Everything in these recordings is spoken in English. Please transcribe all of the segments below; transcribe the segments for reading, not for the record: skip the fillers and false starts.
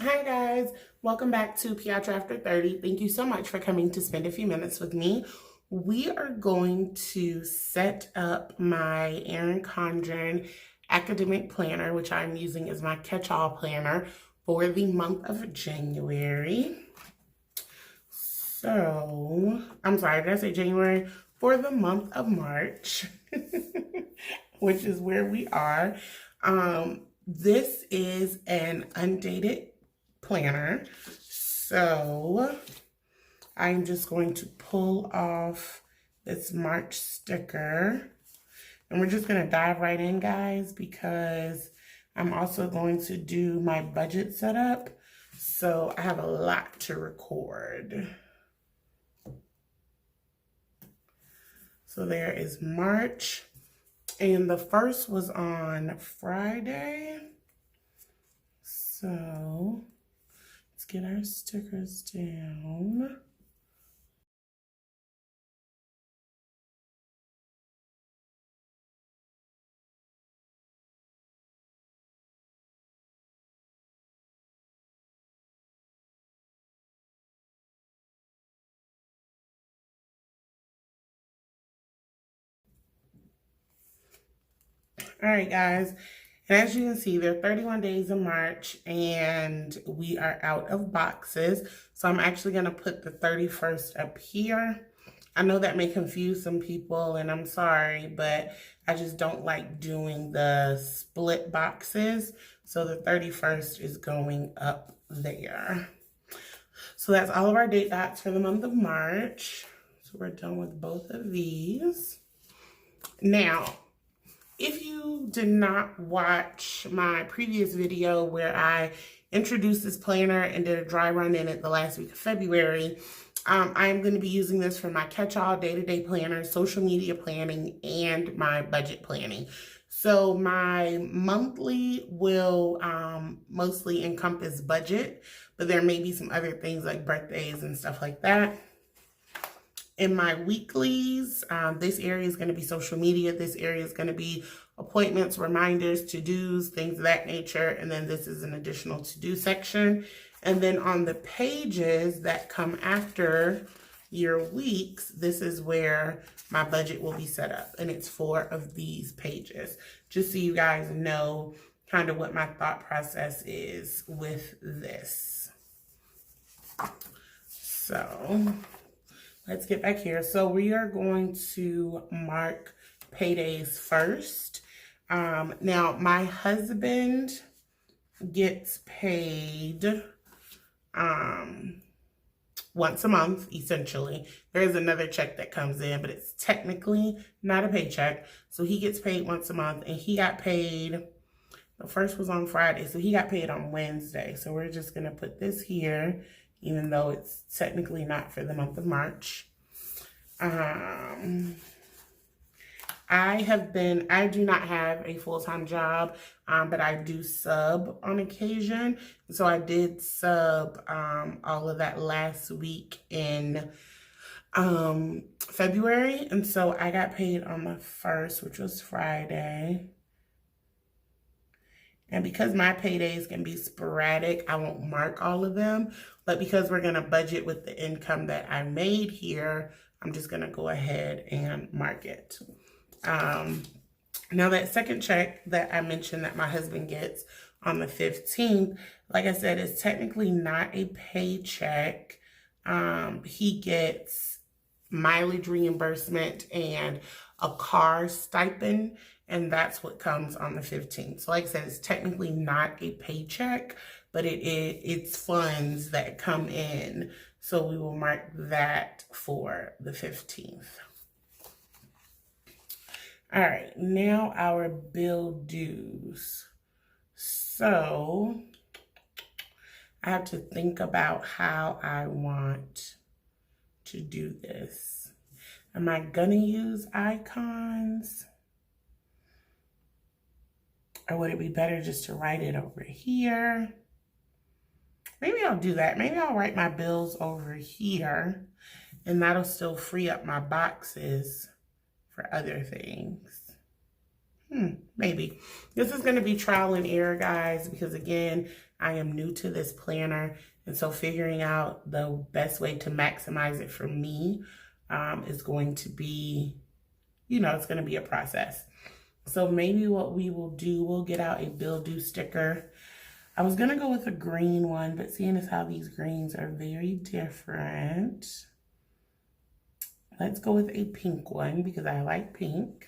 Hi guys, welcome back to Piatra After 30. Thank you so much for coming to spend a few minutes with me. We are going to set up my Erin Condren academic planner, which I'm using as my catch-all planner for the month of January. So, I'm sorry, did I say January? For the month of March, which is where we are. This is an undated planner. So I'm just going to pull off this March sticker and we're just going to dive right in, guys, because I'm also going to do my budget setup. So I have a lot to record. So there is March, and the first was on Friday. So let's get our stickers down. All right, guys. And as you can see, there are 31 days in March and we are out of boxes. So I'm actually going to put the 31st up here. I know that may confuse some people and I'm sorry, but I just don't like doing the split boxes. So the 31st is going up there. So that's all of our date dots for the month of March. So we're done with both of these. Now, if you did not watch my previous video where I introduced this planner and did a dry run in it the last week of February, I am going to be using this for my catch-all day-to-day planner, social media planning, and my budget planning. So my monthly will mostly encompass budget, but there may be some other things like birthdays and stuff like that. In my weeklies, this area is going to be social media. This area is going to be appointments, reminders, to-dos, things of that nature. And then this is an additional to-do section. And then on the pages that come after your weeks, this is where my budget will be set up. And it's 4 of these pages, just so you guys know kind of what my thought process is with this. So let's get back here. So we are going to mark paydays first. Now, my husband gets paid once a month, essentially. There's another check that comes in, but it's technically not a paycheck. So he gets paid once a month, and he got paid, the first was on Friday, so he got paid on Wednesday. So we're just going to put this here, even though it's technically not for the month of March. I do not have a full-time job, but I do sub on occasion. So I did sub all of that last week in February. And so I got paid on the 1st, which was Friday. And because my paydays can be sporadic, I won't mark all of them. But because we're going to budget with the income that I made here, I'm just going to go ahead and mark it. Now that second check that I mentioned that my husband gets on the 15th, like I said, it's technically not a paycheck. He gets mileage reimbursement and a car stipend, and that's what comes on the 15th. So like I said, it's technically not a paycheck, but it's funds that come in. So we will mark that for the 15th. All right, now our bill dues. So I have to think about how I want to do this. Am I gonna use icons? Or would it be better just to write it over here? Maybe I'll do that. Maybe I'll write my bills over here, and that'll still free up my boxes for other things. Maybe. This is going to be trial and error, guys, because again, I am new to this planner, and so figuring out the best way to maximize it for me is going to be, you know, it's going to be a process. So maybe what we will do, we'll get out a bill due sticker. I was going to go with a green one, but seeing as how these greens are very different, let's go with a pink one because I like pink.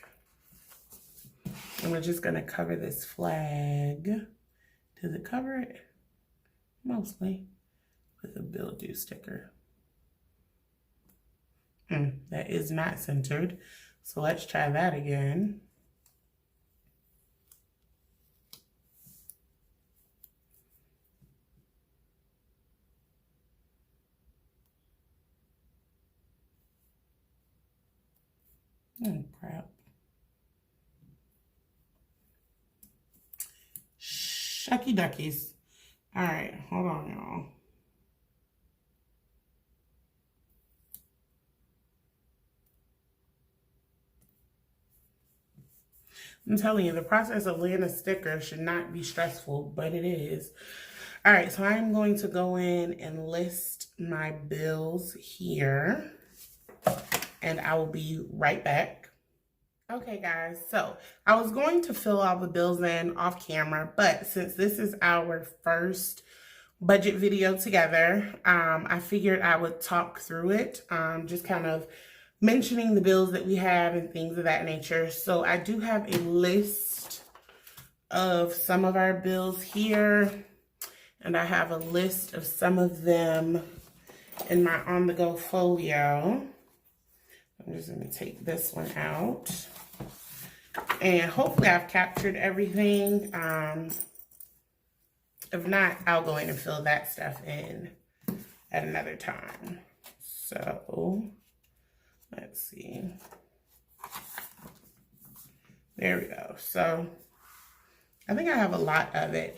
And we're just going to cover this flag. Does it cover it? Mostly. With a bill due sticker. That is not centered. So let's try that again. Oh, crap. Shucky duckies. All right, hold on, y'all. I'm telling you, the process of laying a sticker should not be stressful, but it is. All right, so I'm going to go in and list my bills here, and I will be right back. Okay, guys, so I was going to fill all the bills in off camera, but since this is our first budget video together, I figured I would talk through it, just kind of mentioning the bills that we have and things of that nature. So I do have a list of some of our bills here, and I have a list of some of them in my on-the-go folio. I'm just going to take this one out, and hopefully I've captured everything. If not, I'll go in and fill that stuff in at another time. So let's see. There we go. So I think I have a lot of it.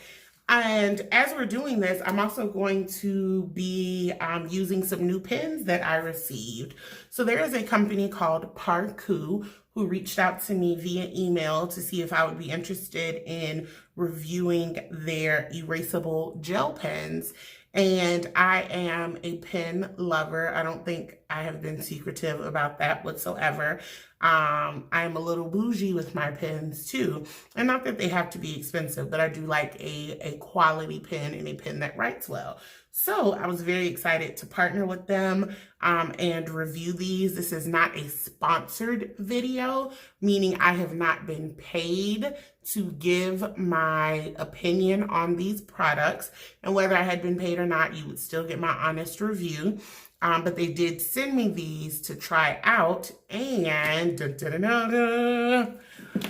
And as we're doing this, I'm also going to be using some new pens that I received. So there is a company called Parkoo who reached out to me via email to see if I would be interested in reviewing their erasable gel pens. And I am a pen lover. I don't think I have been secretive about that whatsoever. I'm a little bougie with my pens too. And not that they have to be expensive, but I do like a quality pen and a pen that writes well. So I was very excited to partner with them and review these. This is not a sponsored video, meaning I have not been paid to give my opinion on these products. And whether I had been paid or not, you would still get my honest review. But they did send me these to try out, and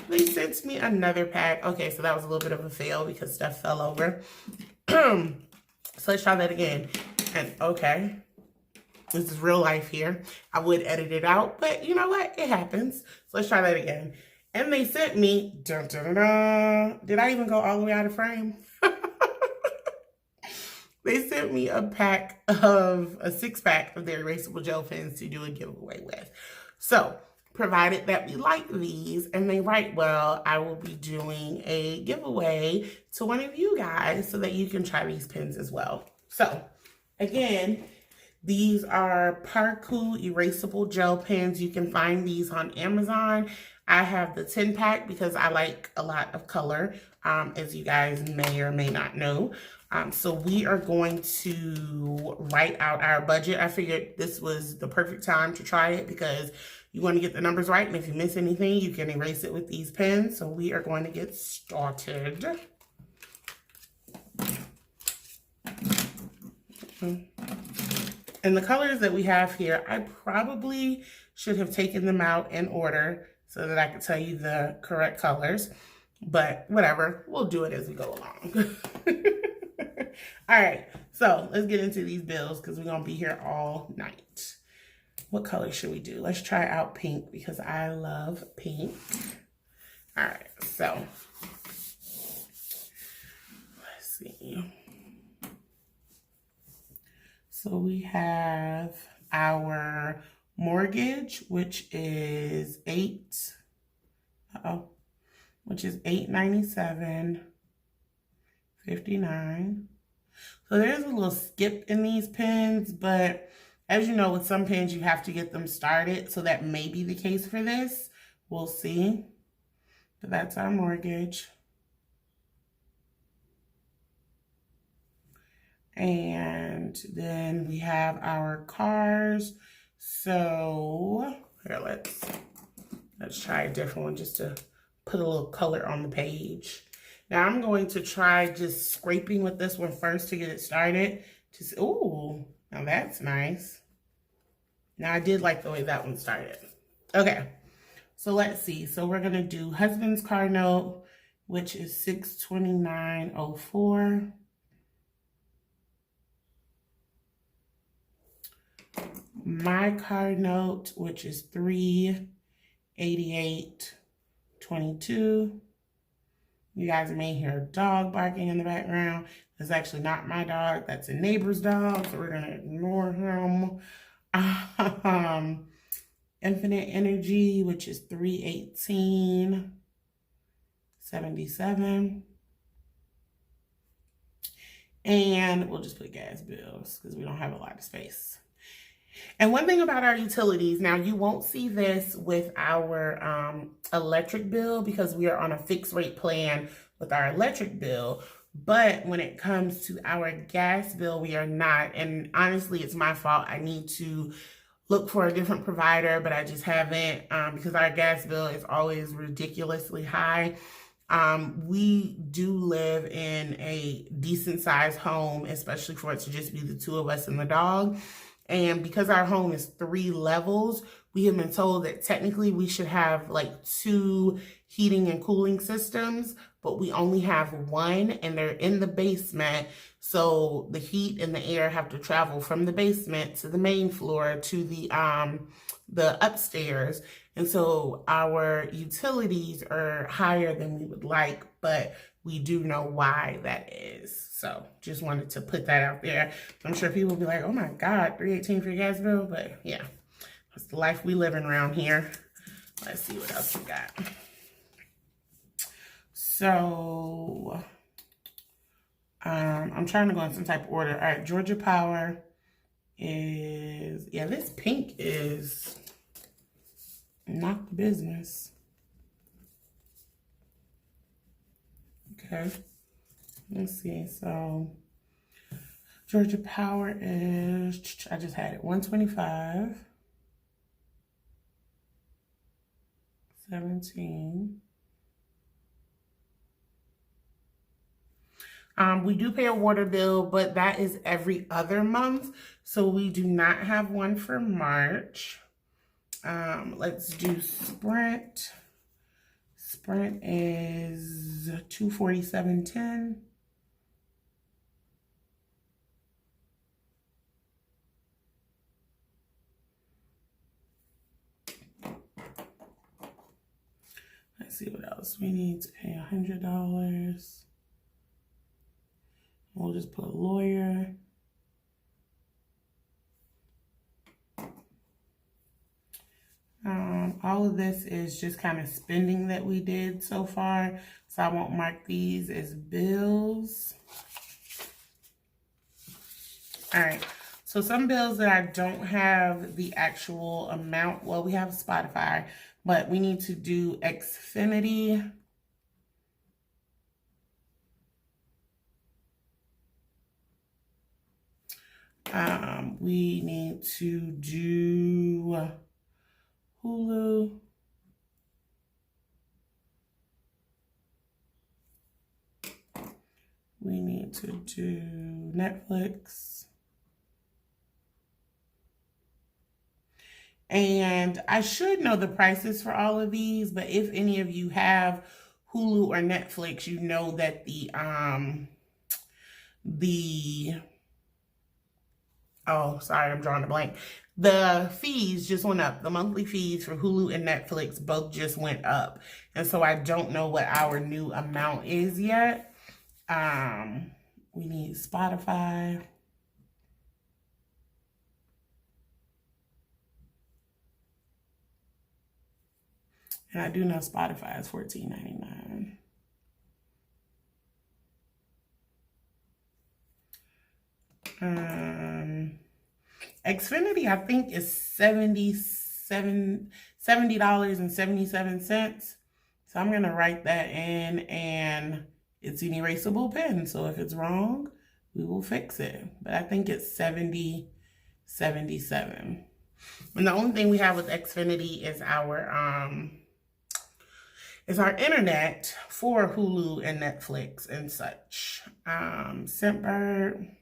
they sent me another pack. Okay, so that was a little bit of a fail because stuff fell over. So let's try that again. And okay, this is real life here. I would edit it out, but you know what? It happens. So let's try that again. And they sent me, did I even go all the way out of frame? They sent me a six-pack of their erasable gel pens to do a giveaway with. So, provided that we like these and they write well, I will be doing a giveaway to one of you guys so that you can try these pens as well. So, again, these are Parkoo Erasable Gel Pens. You can find these on Amazon. I have the 10-pack because I like a lot of color, as you guys may or may not know. So we are going to write out our budget. I figured this was the perfect time to try it because you want to get the numbers right. And if you miss anything, you can erase it with these pens. So we are going to get started. And the colors that we have here, I probably should have taken them out in order so that I could tell you the correct colors. But whatever, we'll do it as we go along. All right, so let's get into these bills because we're going to be here all night. What color should we do? Let's try out pink because I love pink. All right, so let's see. So we have our mortgage, which is $897.59. So there's a little skip in these pens, but as you know, with some pens, you have to get them started. So that may be the case for this. We'll see. But that's our mortgage. And then we have our cars. So here, let's try a different one just to put a little color on the page. Now I'm going to try just scraping with this one first to get it started. Just, ooh, now that's nice. Now I did like the way that one started. Okay, so let's see. So we're gonna do husband's car note, which is $629.04. My car note, which is $388.22. You guys may hear a dog barking in the background. That's actually not my dog. That's a neighbor's dog, so we're gonna ignore him. Infinite Energy, which is $318.77. And we'll just put gas bills because we don't have a lot of space. And one thing about our utilities, now you won't see this with our electric bill because we are on a fixed rate plan with our electric bill. But when it comes to our gas bill, we are not. And honestly, it's my fault. I need to look for a different provider, but I just haven't because our gas bill is always ridiculously high. We do live in a decent sized home, especially for it to just be the two of us and the dog. And because our home is 3 levels, we have been told that technically we should have like 2 heating and cooling systems, but we only have 1 and they're in the basement. So the heat and the air have to travel from the basement to the main floor to the upstairs. And so our utilities are higher than we would like, but we do know why that is. So just wanted to put that out there. I'm sure people will be like, oh my God, $318 for your gas bill. But yeah, that's the life we live in around here. Let's see what else we got. So I'm trying to go in some type of order. All right, Georgia Power is, yeah, this pink is not the business. Okay, let's see. So Georgia Power is, I just had it, 125, 17. We do pay a water bill, but that is every other month. So we do not have one for March. Let's do Sprint. Sprint is $247.10. Let's see what else. We need to pay $100. We'll just put lawyer. All of this is just kind of spending that we did so far. So I won't mark these as bills. All right. So some bills that I don't have the actual amount. Well, we have Spotify, but we need to do Xfinity. We need to do Hulu. We need to do Netflix. And I should know the prices for all of these, but if any of you have Hulu or Netflix, you know that oh, sorry, I'm drawing a blank. The fees just went up. The monthly fees for Hulu and Netflix both just went up. And so I don't know what our new amount is yet. We need Spotify. And I do know Spotify is $14.99. Xfinity, I think, is $70.77. So I'm gonna write that in, and it's an erasable pen. So if it's wrong, we will fix it. But I think it's $70.77. And the only thing we have with Xfinity is our internet for Hulu and Netflix and such. Scentbird.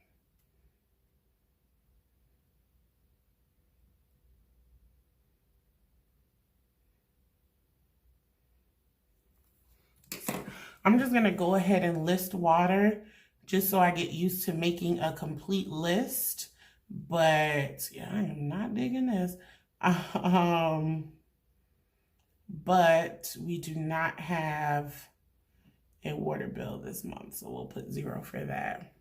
I'm just gonna go ahead and list water just so I get used to making a complete list. But yeah, I am not digging this. But we do not have a water bill this month, so we'll put 0 for that.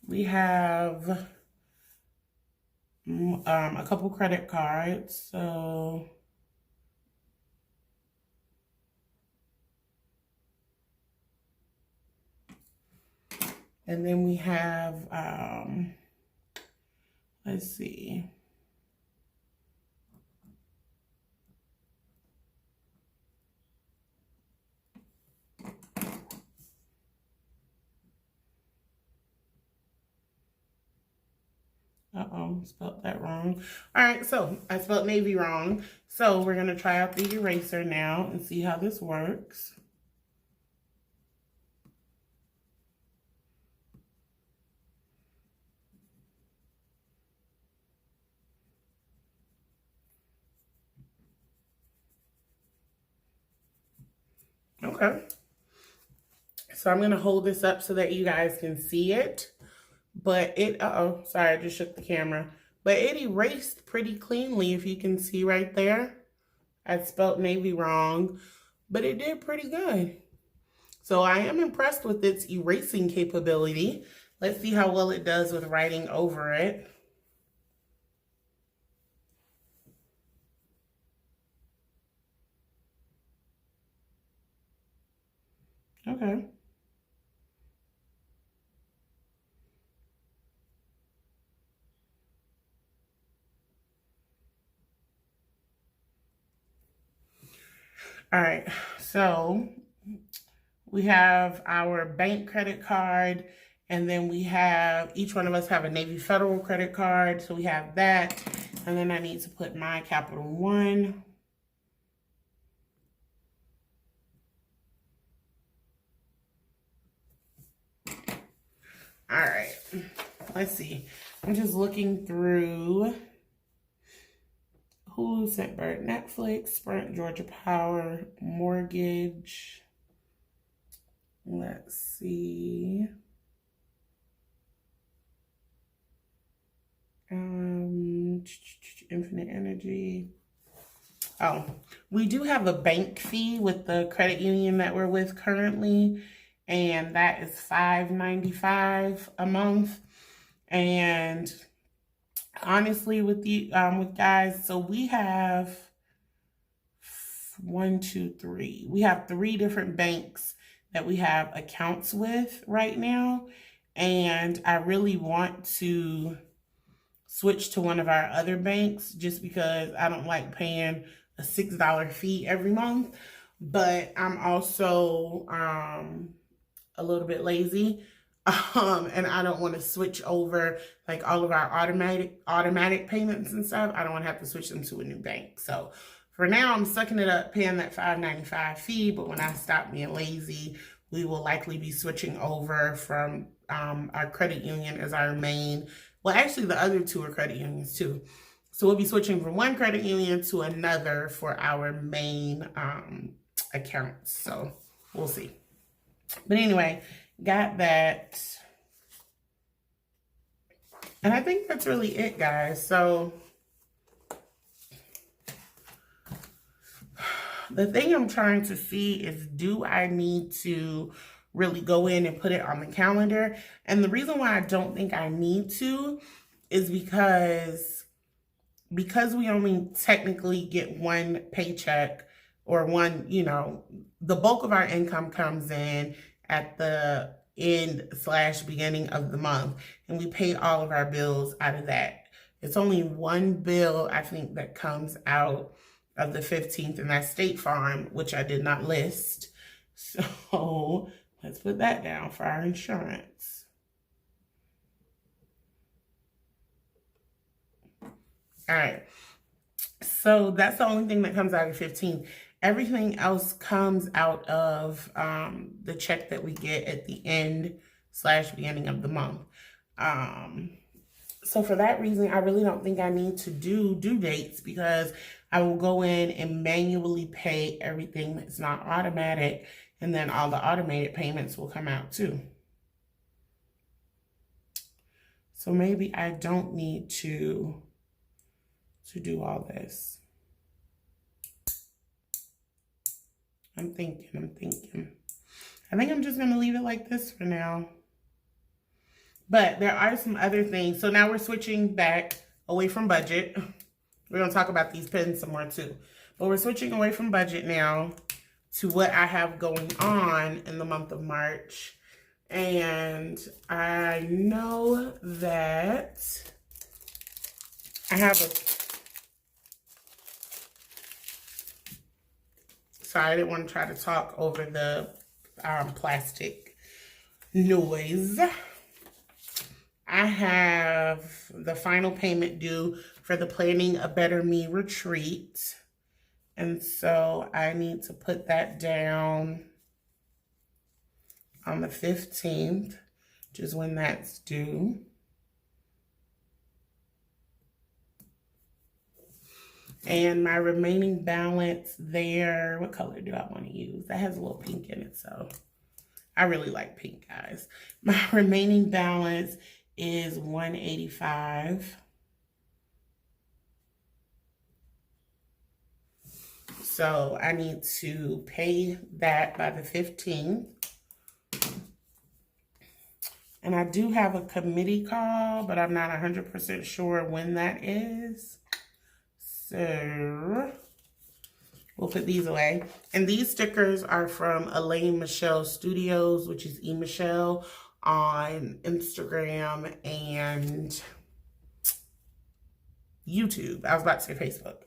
We have a couple credit cards, so and then we have let's see. Uh-oh, spelled that wrong. All right, so I spelled navy wrong. So we're gonna try out the eraser now and see how this works. Okay. So I'm gonna hold this up so that you guys can see it. But it, sorry, I just shook the camera. But it erased pretty cleanly, if you can see right there. I spelled navy wrong, but it did pretty good. So I am impressed with its erasing capability. Let's see how well it does with writing over it. Okay. All right, so we have our bank credit card, and then we have, each one of us have a Navy Federal credit card, so we have that. And then I need to put my Capital One. All right, let's see. I'm just looking through Hulu, Scentbird, Netflix, Sprint, Georgia Power, Mortgage. Let's see. Infinite Energy. Oh, we do have a bank fee with the credit union that we're with currently, and that is $5.95 a month. And honestly, with the with guys, so we have 1, 2, 3. We have 3 different banks that we have accounts with right now, and I really want to switch to one of our other banks just because I don't like paying a $6 fee every month. But I'm also a little bit lazy. And I don't want to switch over like all of our automatic payments and stuff. I don't want to have to switch them to a new bank. So for now, I'm sucking it up, paying that $5.95 fee. But when I stop being lazy, we will likely be switching over from our credit union as our main. Well, actually, the other 2 are credit unions too. So we'll be switching from one credit union to another for our main accounts. So we'll see. But anyway, got that. And I think that's really it, guys. So the thing I'm trying to see is, do I need to really go in and put it on the calendar? And the reason why I don't think I need to is because we only technically get one paycheck, or one, the bulk of our income comes in at the end slash beginning of the month. And we pay all of our bills out of that. It's only one bill, I think, that comes out of the 15th, and that's State Farm, which I did not list. So let's put that down for our insurance. All right. So that's the only thing that comes out of 15th. Everything else comes out of the check that we get at the end slash beginning of the month. So for that reason, I really don't think I need to do due dates, because I will go in and manually pay everything that's not automatic, and then all the automated payments will come out too. So maybe I don't need to do all this. I'm thinking. I think I'm just going to leave it like this for now. But there are some other things. So now we're switching back away from budget. We're going to talk about these pens some more too. But we're switching away from budget now to what I have going on in the month of March. And I know that I have a... Sorry, I didn't want to try to talk over the plastic noise. I have the final payment due for the Planning a Better Me retreat. And so I need to put that down on the 15th, which is when that's due. And my remaining balance there, what color do I want to use? That has a little pink in it, so I really like pink, guys. My remaining balance is $185. So I need to pay that by the 15th. And I do have a committee call, but I'm not 100% sure when that is. So we'll put these away. And these stickers are from Elaine Michelle Studios, which is eMichelle on Instagram and YouTube. I was about to say Facebook.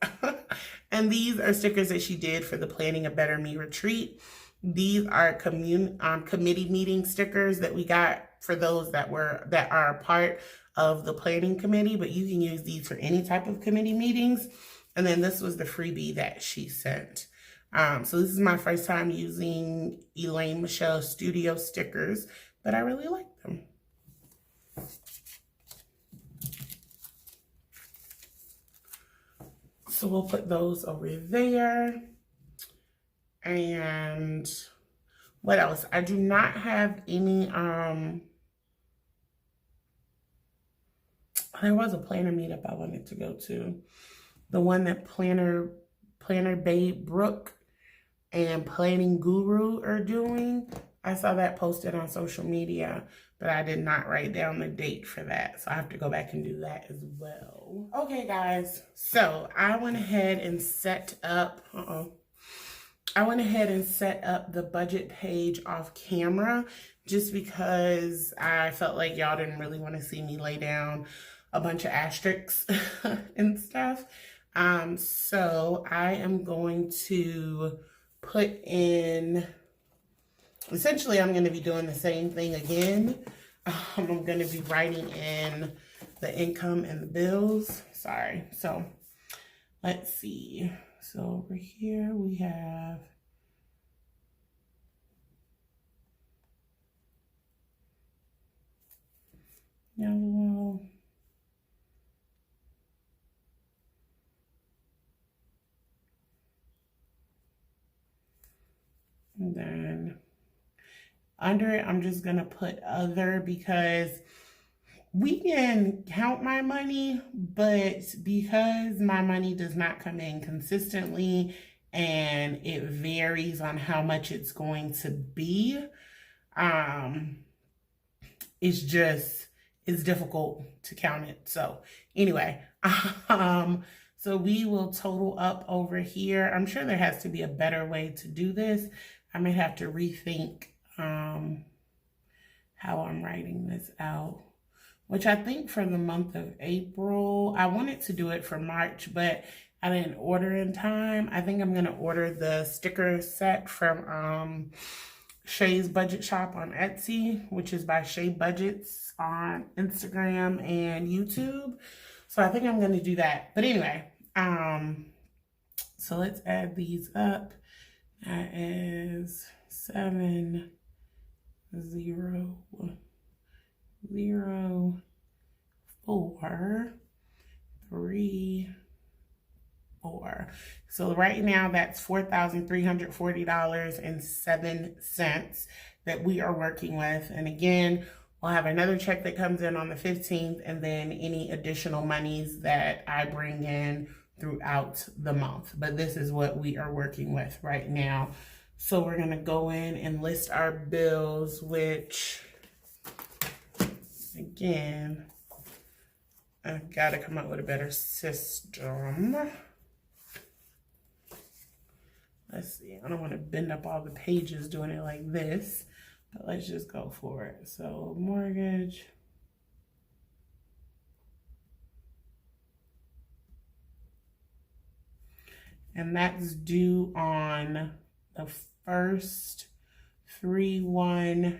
And these are stickers that she did for the Planning a Better Me retreat. These are committee meeting stickers that we got for those that are a part of the planning committee, but you can use these for any type of committee meetings. And then this was the freebie that she sent. So this is my first time using Elaine Michelle Studio stickers, but I really like them. So we'll put those over there. And what else? I do not have any, there was a planner meetup I wanted to go to. The one that Planner Babe Brooke and Planning Guru are doing. I saw that posted on social media, but I did not write down the date for that. So I have to go back and do that as well. Okay, guys. So I went ahead and set up, the budget page off camera just because I felt like y'all didn't really want to see me lay down a bunch of asterisks and stuff. So I am going to put in, essentially I'm going to be doing the same thing again. I'm going to be writing in the income and the bills. Sorry. So let's see. So over here we have yellow. And then under it, I'm just going to put other because we can count my money, but because my money does not come in consistently and it varies on how much it's going to be, it's difficult to count it. So anyway, so we will total up over here. I'm sure there has to be a better way to do this. I may have to rethink how I'm writing this out, which I think for the month of April, I wanted to do it for March, but I didn't order in time. I think I'm going to order the sticker set from Shay's Budget Shop on Etsy, which is by Shay Budgets on Instagram and YouTube. So I think I'm going to do that. But anyway, so let's add these up. That is 7, 0, 0, 4, 3, 4. So right now that's $4,340.07 that we are working with. And again, we'll have another check that comes in on the 15th, and then any additional monies that I bring in throughout the month. But this is what we are working with right now. So we're going to go in and list our bills, which again, I've got to come up with a better system. Let's see, I don't want to bend up all the pages doing it like this, but let's just go for it. So mortgage. And that's due on the 1st, 3/1,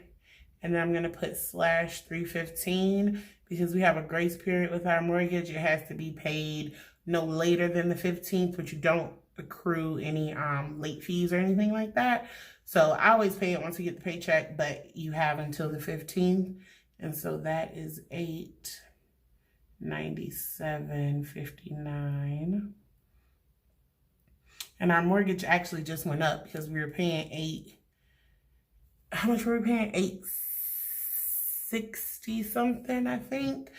and then I'm going to put /3/15 because we have a grace period with our mortgage. It has to be paid no later than the 15th, but you don't accrue any late fees or anything like that. So I always pay it once we get the paycheck, but you have until the 15th. And so that is $897.59. And our mortgage actually just went up because we were paying how much were we paying? $860 something, I think.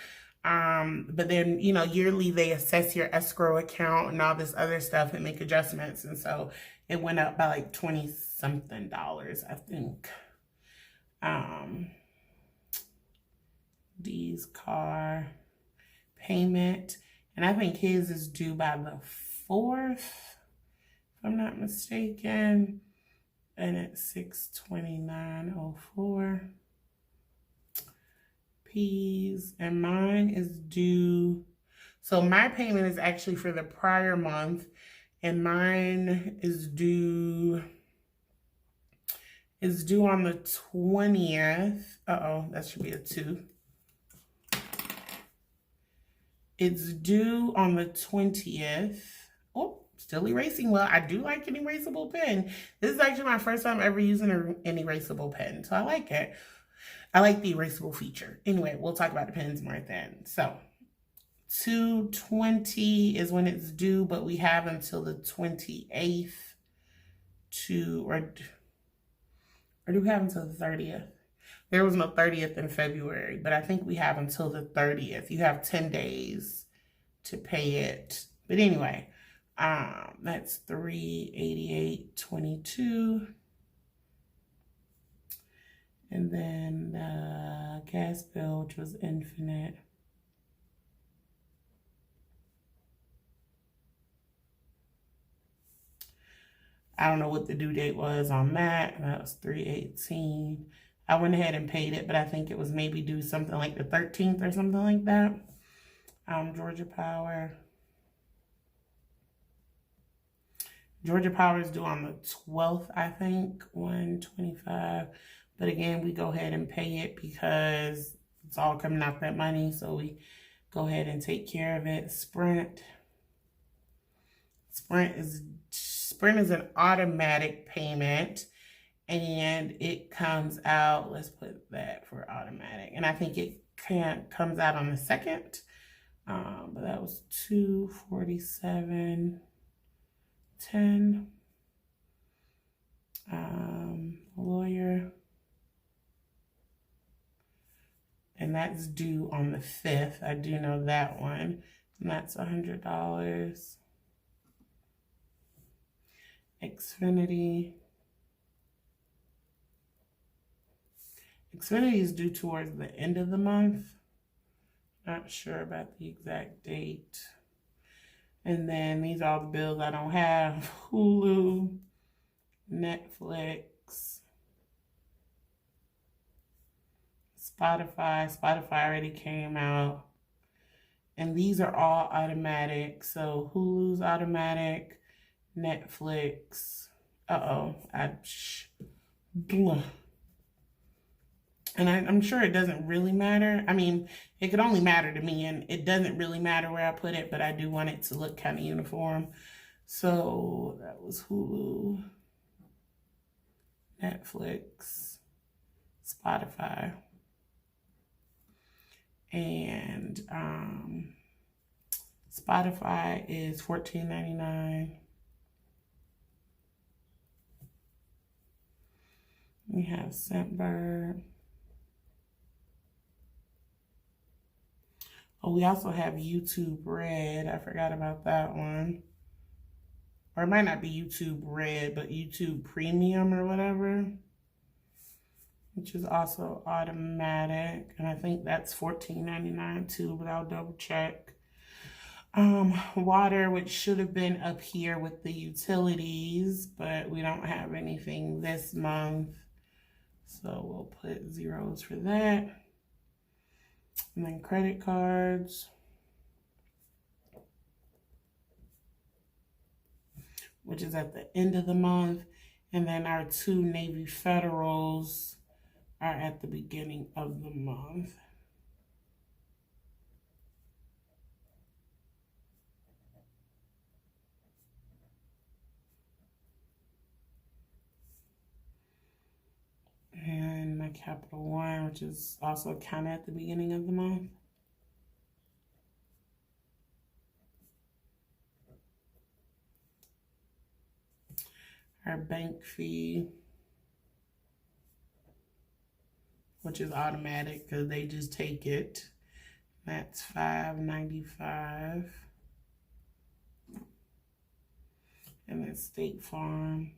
But then, you know, yearly they assess your escrow account and all this other stuff and make adjustments. And so it went up by like 20 something dollars, I think. D's car payment. And I think his is due by the 4th. If I'm not mistaken, and it's $629.04. P's, and mine is due. So my payment is actually for the prior month, and mine is due on the 20th. That should be a 2. It's due on the 20th. Oh, still erasing well. I do like an erasable pen. This is actually my first time ever using an erasable pen, so I like it. I like the erasable feature. Anyway, we'll talk about the pens more then. So 2/20 is when it's due, but we have until the 28th or do we have until the 30th? There was no 30th in February, but I think we have until the 30th. You have 10 days to pay it. But anyway, that's $388.22. And then the gas bill, which was infinite. I don't know what the due date was on that. That was 3/18. I went ahead and paid it, but I think it was maybe due something like the 13th or something like that. Georgia Power. Georgia Power is due on the 12th, I think, 1/25. But again, we go ahead and pay it because it's all coming out that money. So we go ahead and take care of it. Sprint. Sprint is an automatic payment. And it comes out, let's put that for automatic. And I think it comes out on the 2nd. But that was $247.10. Lawyer. And that's due on the 5th. I do know that one. And that's $100. Xfinity. Xfinity is due towards the end of the month. Not sure about the exact date. And then these are all the bills I don't have. Hulu, Netflix, Spotify already came out. And these are all automatic. So Hulu's automatic, Netflix. And I'm sure it doesn't really matter. I mean, it could only matter to me, and it doesn't really matter where I put it, but I do want it to look kind of uniform. So that was Hulu, Netflix, Spotify, and Spotify is $14.99. We have Scentbird. Oh, we also have YouTube Red. I forgot about that one. Or it might not be YouTube Red, but YouTube Premium or whatever, which is also automatic. And I think that's $14.99 too, but I'll double check. Water, which should have been up here with the utilities, but we don't have anything this month. So we'll put zeros for that. And then credit cards, which is at the end of the month. And then our 2 Navy Federals are at the beginning of the month. And my Capital One, which is also kind of at the beginning of the month. Our bank fee, which is automatic because they just take it. That's $5.95. And then State Farm,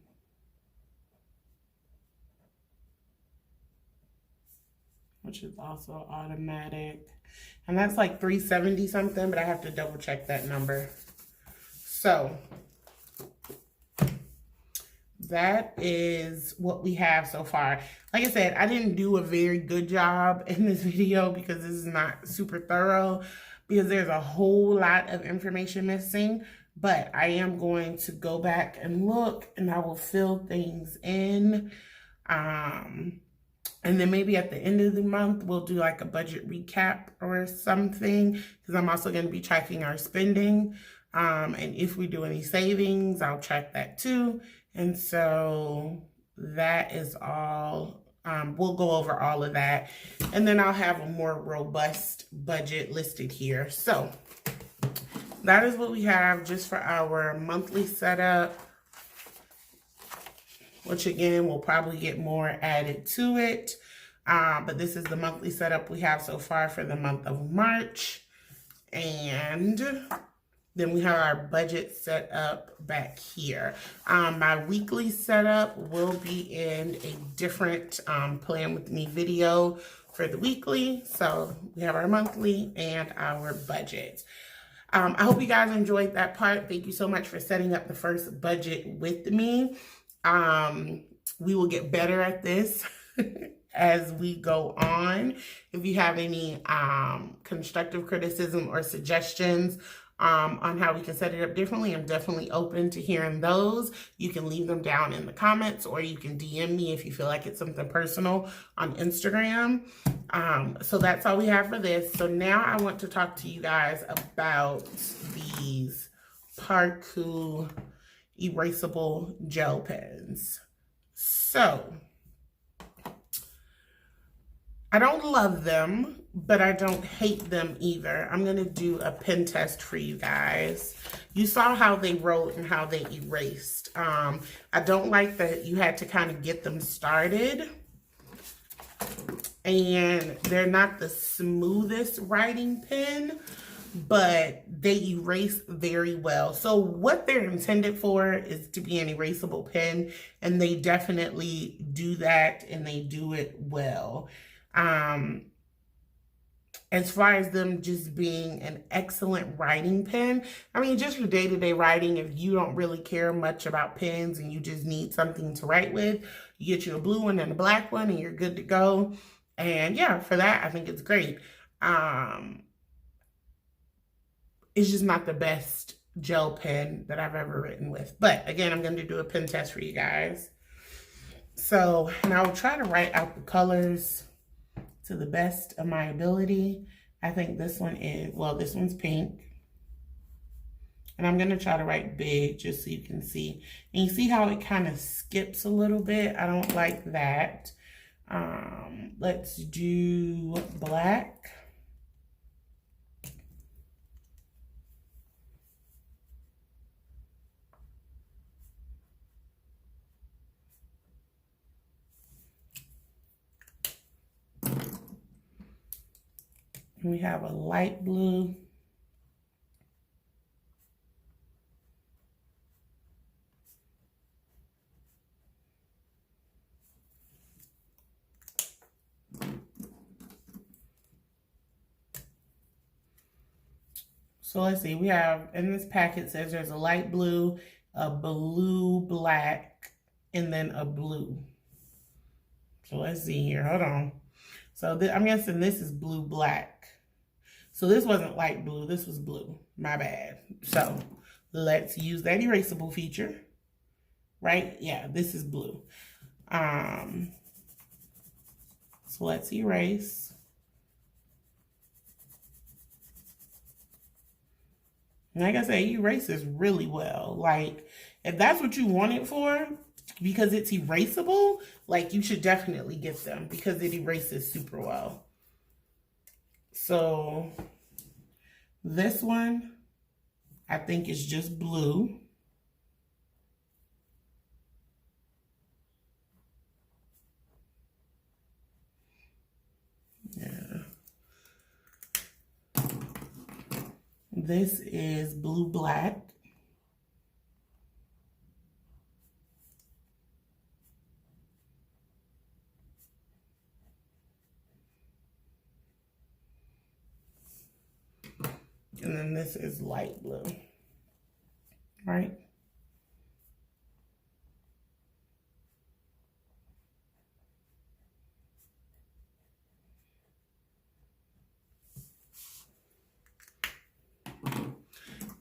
which is also automatic. And that's like $3.70 something, but I have to double check that number. So that is what we have so far. Like I said, I didn't do a very good job in this video because this is not super thorough, because there's a whole lot of information missing. But I am going to go back and look, and I will fill things in. And then maybe at the end of the month, we'll do like a budget recap or something, because I'm also going to be tracking our spending. And if we do any savings, I'll track that too. And so that is all. We'll go over all of that. And then I'll have a more robust budget listed here. So that is what we have just for our monthly setup, which again, we'll probably get more added to it. But this is the monthly setup we have so far for the month of March. And then we have our budget set up back here. My weekly setup will be in a different Plan With Me video for the weekly. So we have our monthly and our budget. I hope you guys enjoyed that part. Thank you so much for setting up the first budget with me. We will get better at this as we go on. If you have any constructive criticism or suggestions on how we can set it up differently, I'm definitely open to hearing those. You can leave them down in the comments, or you can DM me if you feel like it's something personal on Instagram. So that's all we have for this. So now I want to talk to you guys about these Parkoo Erasable Gel Pens. So I don't love them, but I don't hate them either. I'm going to do a pen test for you guys. You saw how they wrote and how they erased. I don't like that you had to kind of get them started. And they're not the smoothest writing pen, but they erase very well. So what they're intended for is to be an erasable pen, and they definitely do that, and they do it well. As far as them just being an excellent writing pen, I mean, just for day-to-day writing, if you don't really care much about pens and you just need something to write with, you get you a blue one and a black one and you're good to go. And yeah, for that, I think it's great. It's just not the best gel pen that I've ever written with. But again, I'm going to do a pen test for you guys. So, and I will try to write out the colors to the best of my ability. I think this one is, well, this one's pink. And I'm going to try to write big just so you can see. And you see how it kind of skips a little bit? I don't like that. Let's do black. We have a light blue. So let's see, we have, in this packet says there's a light blue, a blue black, and then a blue. So let's see here, hold on. So I'm guessing this is blue black. So this wasn't light blue, this was blue, my bad. So let's use that erasable feature, right? Yeah, this is blue. So let's erase. And like I say, it erases really well. Like, if that's what you want it for, because it's erasable, like, you should definitely get them because it erases super well. So this one, I think is just blue. Yeah. This is blue black. And then this is light blue, right?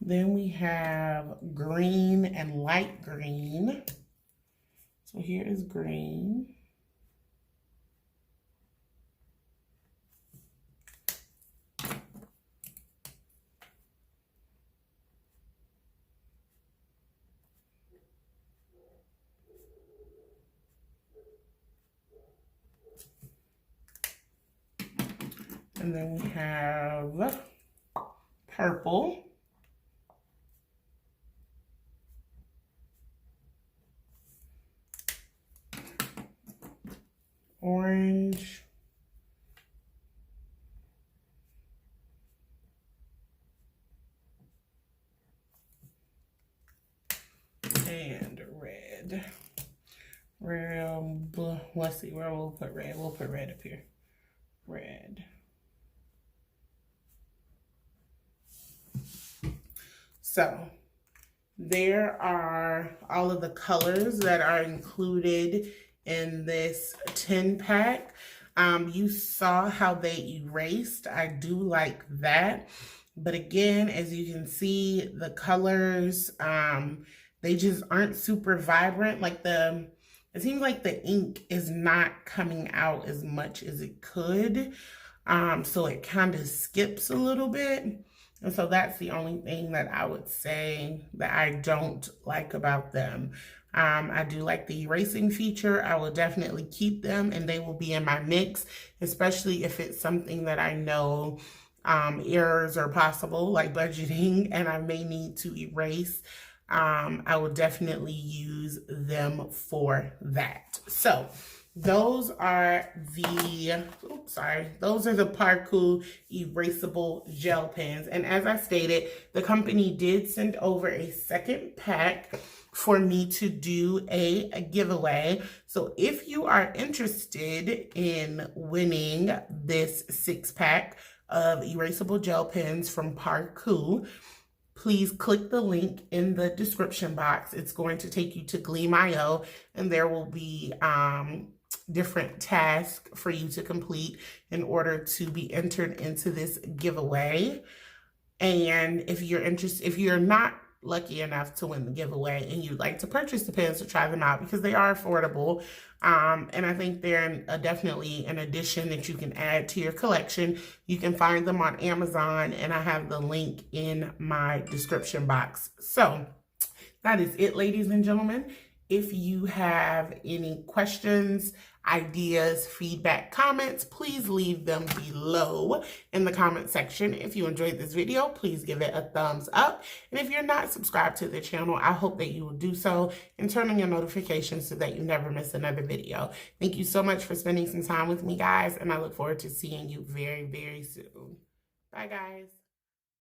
Then we have green and light green. So here is green. And then we have purple. Orange. And red. Let's see, where we'll put red. We'll put red up here. Red. So there are all of the colors that are included in this 10 pack. You saw how they erased. I do like that. But again, as you can see, the colors, they just aren't super vibrant. Like it seems like the ink is not coming out as much as it could. So it kind of skips a little bit. And so that's the only thing that I would say that I don't like about them. I do like the erasing feature. I will definitely keep them and they will be in my mix, especially if it's something that I know errors are possible, like budgeting, and I may need to erase. I will definitely use them for that. So those are the, those are the Parkoo Erasable Gel Pens. And as I stated, the company did send over a second pack for me to do a giveaway. So if you are interested in winning this 6-pack of erasable gel pens from Parkoo, please click the link in the description box. It's going to take you to Gleam.io, and there will be different tasks for you to complete in order to be entered into this giveaway. And if you're interested, if you're not lucky enough to win the giveaway and you'd like to purchase the pens to try them out, because they are affordable, and I think they're definitely an addition that you can add to your collection. You can find them on Amazon, and I have the link in my description box. So that is it, ladies and gentlemen. If you have any questions, ideas, feedback, comments, please leave them below in the comment section. If you enjoyed this video, please give it a thumbs up. And if you're not subscribed to the channel, I hope that you will do so and turn on your notifications so that you never miss another video. Thank you so much for spending some time with me, guys, and I look forward to seeing you very, very soon. Bye, guys.